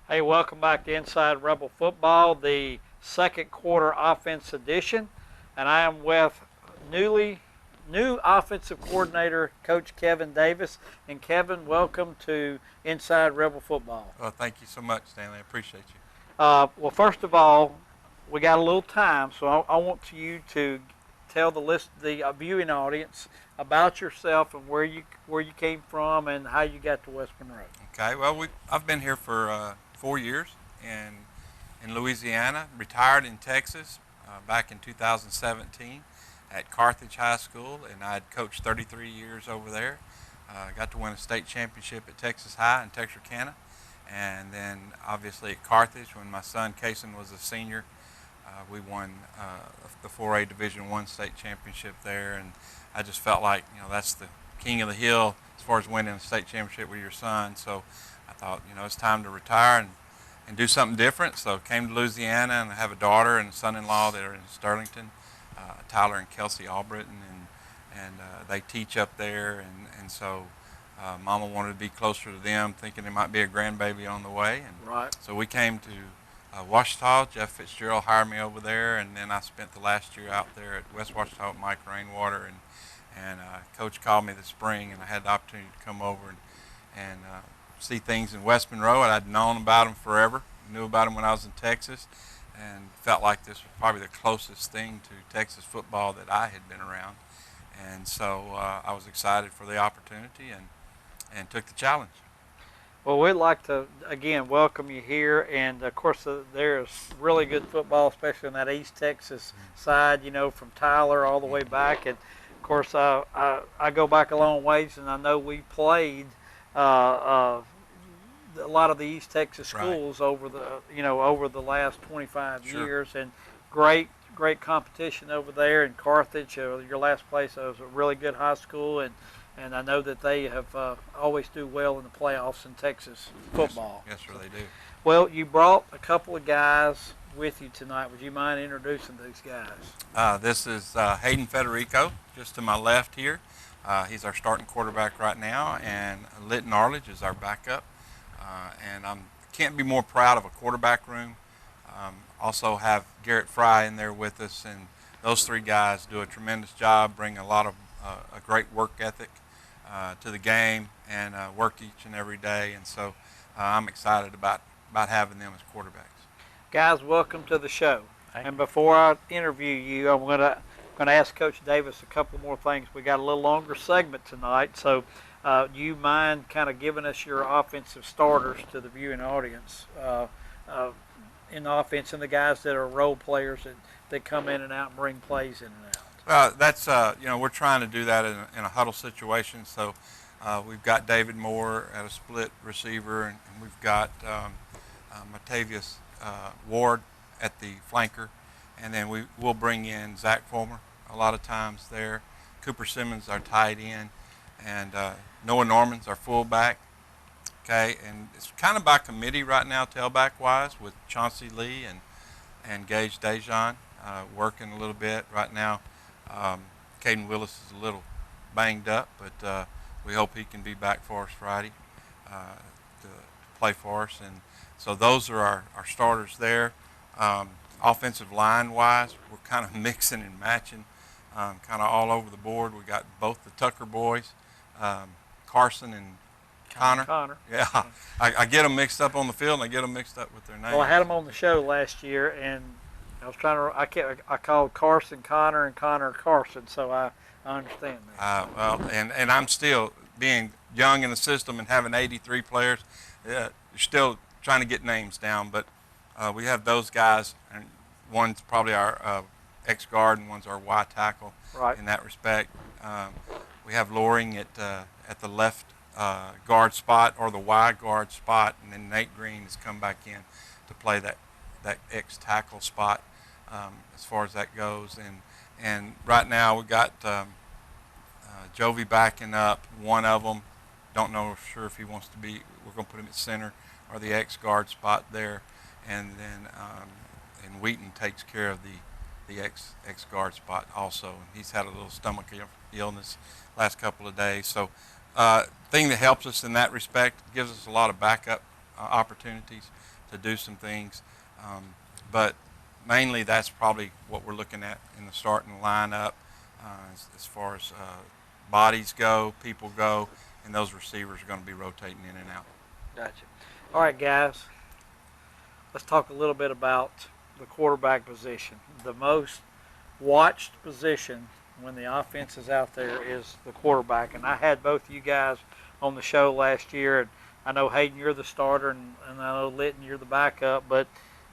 Hey, welcome back to Inside Rebel Football, the second quarter offense edition, and I am with newly new offensive coordinator Coach Kevin Davis. And Kevin, welcome to Inside Rebel Football. Well, thank you so much, Stanley. I appreciate you. Well, first of all, we got a little time, so I want you to tell the viewing audience about yourself and where you came from and how you got to West Monroe. Okay. Well, I've been here for 4 years in Louisiana. Retired in Texas back in 2017 at Carthage High School, and I'd coached 33 years over there. Got to win a state championship at Texas High in Texarkana, and then obviously at Carthage when my son Kason was a senior. We won the 4A Division I state championship there, and I just felt like that's the king of the hill as far as winning a state championship with your son. So I thought it's time to retire and do something different. So I came to Louisiana, and I have a daughter and a son-in-law that are in Sterlington, Tyler and Kelsey Albritton, and they teach up there, and so Mama wanted to be closer to them, thinking there might be a grandbaby on the way, and Right. so we came to Washita. Jeff Fitzgerald hired me over there, and then I spent the last year out there at West Washita with Mike Rainwater, and Coach called me this spring, and I had the opportunity to come over and see things in West Monroe. And I'd known about them forever, knew about them when I was in Texas, and felt like this was probably the closest thing to Texas football that I had been around. And so I was excited for the opportunity and took the challenge. Well, we'd like to again welcome you here, and of course, there's really good football, especially on that East Texas side. From Tyler all the way back, and of course, I go back a long ways, and I know we played a lot of the East Texas schools over the last 25 Sure. years, and great competition over there in Carthage. Your last place was a really good high school, and I know that they have always do well in the playoffs in Texas football. Yes, sir, they do. Well, you brought a couple of guys with you tonight. Would you mind introducing these guys? This is Hayden Federico, just to my left here. He's our starting quarterback right now, and Litton Arledge is our backup. And I can't be more proud of a quarterback room. Also have Garrett Fry in there with us, and those three guys do a tremendous job, bring a lot of a great work ethic to the game, and work each and every day. And so I'm excited about having them as quarterbacks. Guys, welcome to the show. Thank And before I interview you, I'm going to ask Coach Davis a couple more things. We got a little longer segment tonight, so do you mind kind of giving us your offensive starters to the viewing audience in the offense, and the guys that are role players that come in and out and bring plays in and out? That's we're trying to do that in a huddle situation. So we've got David Moore at a split receiver, and we've got Matavius Ward at the flanker, and then we'll bring in Zach Fulmer a lot of times there. Cooper Simmons, our tight end, and Noah Norman's our fullback. Okay, and it's kind of by committee right now, tailback wise, with Chauncey Lee and Gage Dejan working a little bit right now. Caden Willis is a little banged up, but we hope he can be back for us Friday to play for us. And so those are our starters there. Offensive line-wise, we're kind of mixing and matching kind of all over the board. We got both the Tucker boys, Carson and Connor. Yeah, I get them mixed up on the field, and I get them mixed up with their names. Well, I had them on the show last year, and I was trying to. I called Carson Connor and Connor Carson, so I understand that. And I'm still being young in the system and having 83 players. You're still trying to get names down, but we have those guys, and one's probably our X guard, and one's our Y tackle. Right. In that respect, we have Loring at the left guard spot, or the Y guard spot, and then Nate Green has come back in to play that X tackle spot as far as that goes. And right now we got Jovi backing up one of them. Don't know for sure if he wants to be. We're going to put him at center or the X guard spot there, and then and Wheaton takes care of the X guard spot also. He's had a little stomach illness last couple of days. So thing that helps us in that respect, gives us a lot of backup opportunities to do some things. But mainly that's probably what we're looking at in the starting lineup as far as bodies go, people go, and those receivers are going to be rotating in and out. Gotcha. All right, guys. Let's talk a little bit about the quarterback position. The most watched position when the offense is out there is the quarterback. And I had both you guys on the show last year. And I know, Hayden, you're the starter, and I know, Litton, you're the backup. But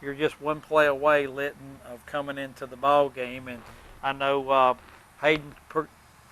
you're just one play away, Litton, of coming into the ball game. And I know Hayden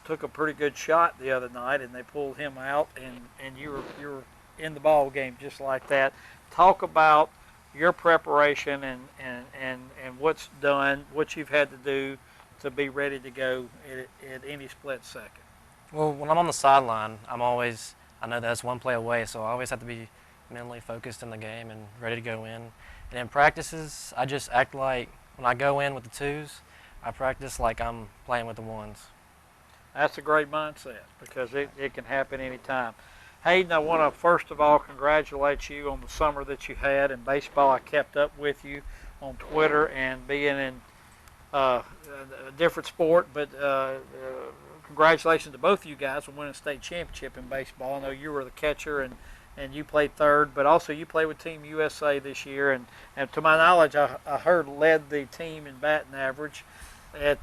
took a pretty good shot the other night, and they pulled him out, and you were in the ball game just like that. Talk about your preparation and what's done, what you've had to do to be ready to go at any split second. Well, when I'm on the sideline, I know that's one play away, so I always have to be mentally focused in the game and ready to go in. And in practices, I just act like when I go in with the twos, I practice like I'm playing with the ones. That's a great mindset because it can happen anytime. Hayden, I want to first of all congratulate you on the summer that you had in baseball. I kept up with you on Twitter, and being in a different sport, but congratulations to both of you guys on winning a state championship in baseball. I know you were the catcher and you played third, but also you played with Team USA this year, and to my knowledge, I heard led the team in batting average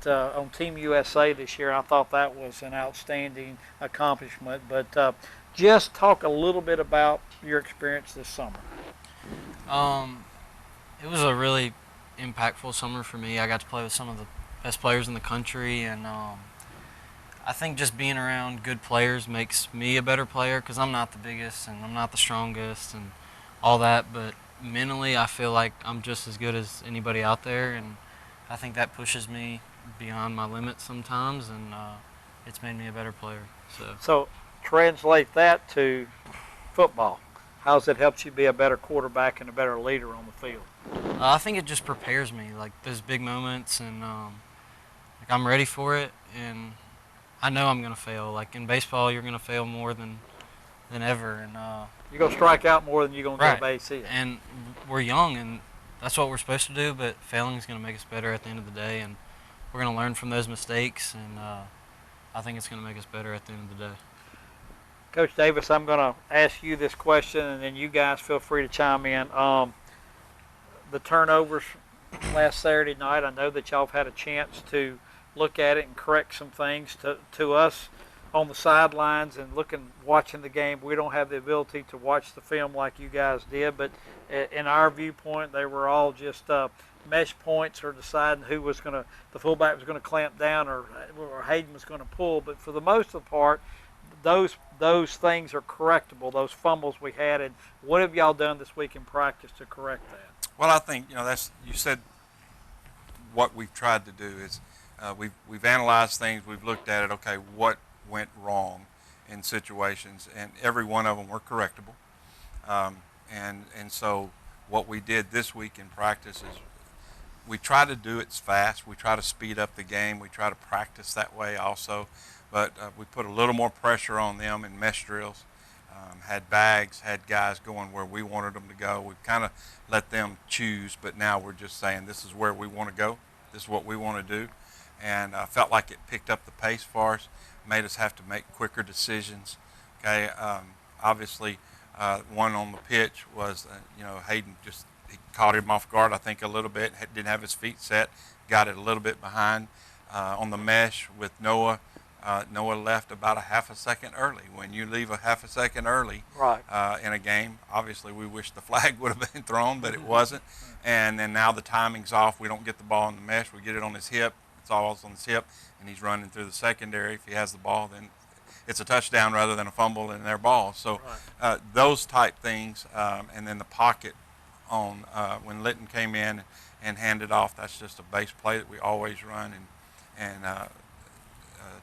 on Team USA this year. I thought that was an outstanding accomplishment, but just talk a little bit about your experience this summer. It was a really impactful summer for me. I got to play with some of the best players in the country, and I think just being around good players makes me a better player because I'm not the biggest and I'm not the strongest and all that, but mentally I feel like I'm just as good as anybody out there, and I think that pushes me beyond my limits sometimes, and it's made me a better player. So translate that to football. How's it helped you be a better quarterback and a better leader on the field? I think it just prepares me, like those big moments, and like I'm ready for it, and I know I'm going to fail. Like in baseball, you're going to fail more than ever, and you're going to strike out more than you're going to get a base hit. And we're young, and that's what we're supposed to do, but failing is going to make us better at the end of the day, and we're going to learn from those mistakes, and I think it's going to make us better at the end of the day. Coach Davis, I'm going to ask you this question, and then you guys feel free to chime in. The turnovers last Saturday night, I know that y'all have had a chance to look at it and correct some things. To us on the sidelines and watching the game, we don't have the ability to watch the film like you guys did, but in our viewpoint, they were all just mesh points or deciding who was going to, the fullback was going to clamp down or Hayden was going to pull. But for the most of the part, those things are correctable, those fumbles we had. And what have y'all done this week in practice to correct that? Well, I think, you said what we've tried to do is we've analyzed things, we've looked at it, okay, what went wrong in situations, and every one of them were correctable. And so what we did this week in practice is we try to do it fast, we try to speed up the game, we try to practice that way also, but we put a little more pressure on them in mesh drills. Had bags, had guys going where we wanted them to go. We've kind of let them choose, but now we're just saying this is where we want to go. This is what we want to do. And I felt like it picked up the pace for us, made us have to make quicker decisions. Okay, obviously one on the pitch was, Hayden he caught him off guard, I think, a little bit, didn't have his feet set, got it a little bit behind. On the mesh with Noah, Noah left about a half a second early. When you leave a half a second early in a game, obviously we wish the flag would have been thrown, but it wasn't. And then now the timing's off. We don't get the ball in the mesh. We get it on his hip. It's always on his hip, and he's running through the secondary. If he has the ball, then it's a touchdown rather than a fumble in their ball. So those type things, and then the pocket on when Litton came in and handed off, that's just a base play that we always run, and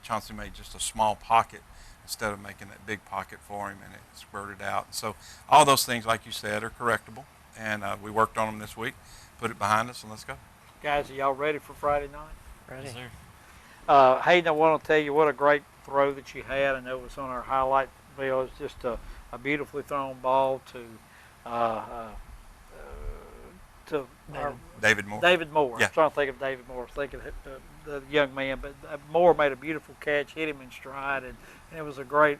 Chauncey made just a small pocket instead of making that big pocket for him, and it squirted out. So all those things, like you said, are correctable, and we worked on them this week, put it behind us, and let's go. Guys, are y'all ready for Friday night? Ready. Yes, sir. Hayden, I want to tell you what a great throw that you had. I know it was on our highlight reel. It was just a beautifully thrown ball to to David Moore. David Moore. Yeah. I'm trying to think of David Moore. Thinking of the young man, but Moore made a beautiful catch, hit him in stride, and it was a great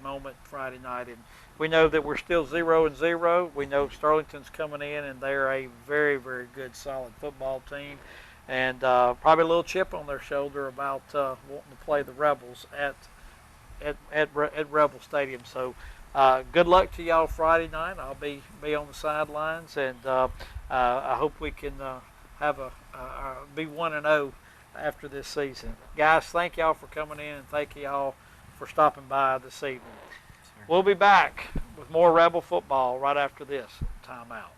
moment Friday night. And we know that we're still 0-0. We know Sterlington's coming in, and they're a very, very good, solid football team, and probably a little chip on their shoulder about wanting to play the Rebels at Rebel Stadium. So good luck to y'all Friday night. I'll be on the sidelines, and I hope we can have be 1-0 after this season. Guys, thank y'all for coming in, and thank y'all for stopping by this evening. We'll be back with more Rebel football right after this timeout.